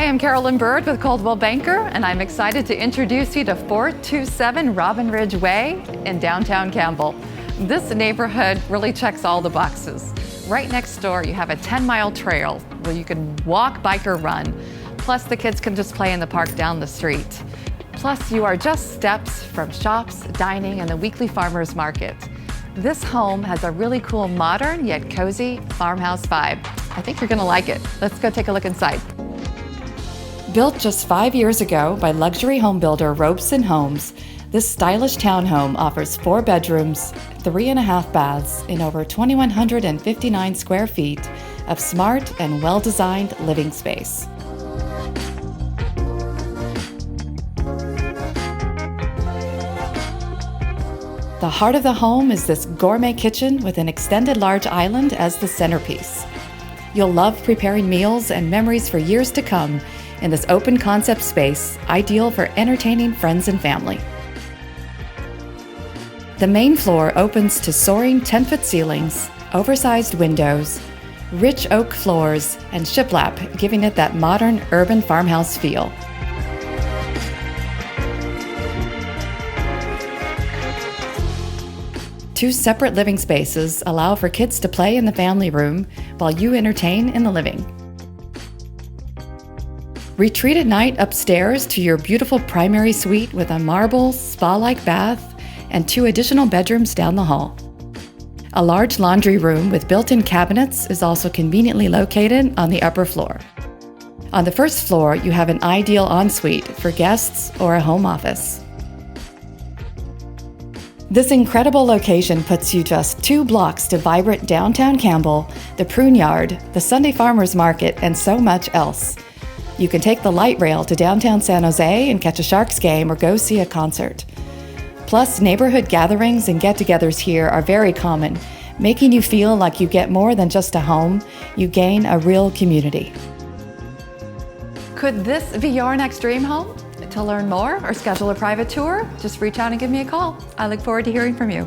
Hi, I'm Carolyn Bird with Coldwell Banker, and I'm excited to introduce you to 427 Robin Ridge Way in downtown Campbell. This neighborhood really checks all the boxes. Right next door, you have a 10-mile trail where you can walk, bike, or run. Plus, the kids can just play in the park down the street. Plus, you are just steps from shops, dining, and the weekly farmers market. This home has a really cool, modern, yet cozy farmhouse vibe. I think you're gonna like it. Let's go take a look inside. Built just 5 years ago by luxury home builder Robeson Homes, this stylish townhome offers 4 bedrooms, 3.5 baths, in over 2,159 square feet of smart and well-designed living space. The heart of the home is this gourmet kitchen with an extended large island as the centerpiece. You'll love preparing meals and memories for years to come in this open concept space, ideal for entertaining friends and family. The main floor opens to soaring 10-foot ceilings, oversized windows, rich oak floors, and shiplap, giving it that modern urban farmhouse feel. Two separate living spaces allow for kids to play in the family room while you entertain in the living. Retreat at night upstairs to your beautiful primary suite with a marble, spa-like bath and 2 additional bedrooms down the hall. A large laundry room with built-in cabinets is also conveniently located on the upper floor. On the first floor, you have an ideal ensuite for guests or a home office. This incredible location puts you just 2 blocks to vibrant downtown Campbell, the Prune Yard, the Sunday Farmers Market, and so much else. You can take the light rail to downtown San Jose and catch a Sharks game or go see a concert. Plus, neighborhood gatherings and get-togethers here are very common, making you feel like you get more than just a home, you gain a real community. Could this be your next dream home? To learn more or schedule a private tour, just reach out and give me a call. I look forward to hearing from you.